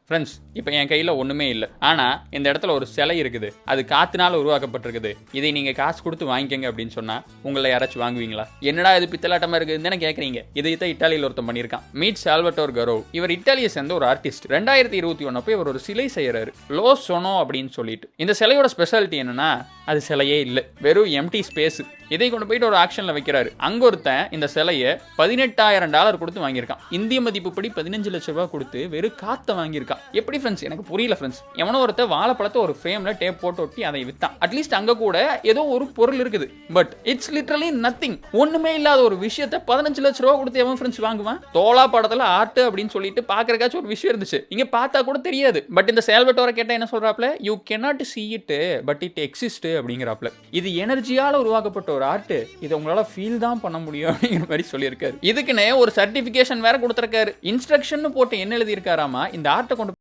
Friends, இப்போ என் கையில் ஒன்றுமே இல்லை, ஆனால் இந்த இடத்துல ஒரு சிலை இருக்குது, அது காற்றுனால உருவாக்கப்பட்டிருக்குது, இதை நீங்கள் காசு கொடுத்து வாங்கிக்கங்க அப்படின்னு சொன்னால் உங்களை யாராச்சும் வாங்குவீங்களா? என்னடா இது பித்தலாட்டமாக இருக்குதுன்னு தானே கேட்குறீங்க. இதைத்தான் இட்டாலியில் ஒருத்தன் பண்ணியிருக்கான். Meet Salvador கரோவ். இவர் இட்டாலியை சேர்ந்த ஒரு ஆர்டிஸ்ட். 2021 அப்போ இவர் ஒரு சிலை செய்கிறாரு, லோ சொனோ அப்படின்னு சொல்லிட்டு. இந்த சிலையோட ஸ்பெஷாலிட்டி என்னன்னா, அது சிலையே இல்லை, வெறும் எம்டி ஸ்பேஸ். இதை கொண்டு போயிட்டு ஒரு ஆக்ஷனில் வைக்கிறாரு. அங்கே ஒருத்தன் இந்த சிலையை $18,000 கொடுத்து வாங்கியிருக்கான். இந்திய மதிப்புப்படி 15 லட்ச ரூபா கொடுத்து வெறும் காற்றை வாங்கியிருக்கான். எப்படி ஃப்ரெண்ட்ஸ்? எனக்கு புரியல ஃப்ரெண்ட்ஸ். எவனோ ஒருத்தர் வாழைப்பழத்தை ஒரு ஃப்ரேமில் டேப் போட்டு ஒட்டி அதை விற்றான். அட்லீஸ்ட் அங்கே கூட ஏதோ ஒரு பொருள் இருக்குது. But it's literally nothing. ஒன்றுமே இல்லாத ஒரு விஷயத்தை 15 லட்ச ரூபா கொடுத்து எவன் ஃப்ரெண்ட்ஸ் வாங்குவான்? தோலா படத்தில் ஆர்ட் அப்படின்னு சொல்லிட்டு பார்க்கறக்காச்சும் ஒரு விஷயம் இருந்துச்சு, இங்கே பார்த்தா கூட தெரியாது. பட் இந்த சால்வட்டோரை கேட்டால் என்ன சொல்கிறாப்ல? You cannot see it but it exist அப்படிங்கிறாப்ல. இது எனர்ஜியால் உருவாக்கப்பட்ட ஒரு ஆர்ட், இதை உங்களால் ஃபீல் தான் பண்ண முடியும் அப்படிங்கிற மாதிரி சொல்லியிருக்காரு. இதுக்குன்னு ஒரு சர்டிஃபிகேஷன் வேற கொடுத்துருக்காரு. இன்ஸ்ட்ரக்ஷன் போட்டு என்ன எழுதியிருக்காராமா, இந்த ஆர்ட்டை கொண்டு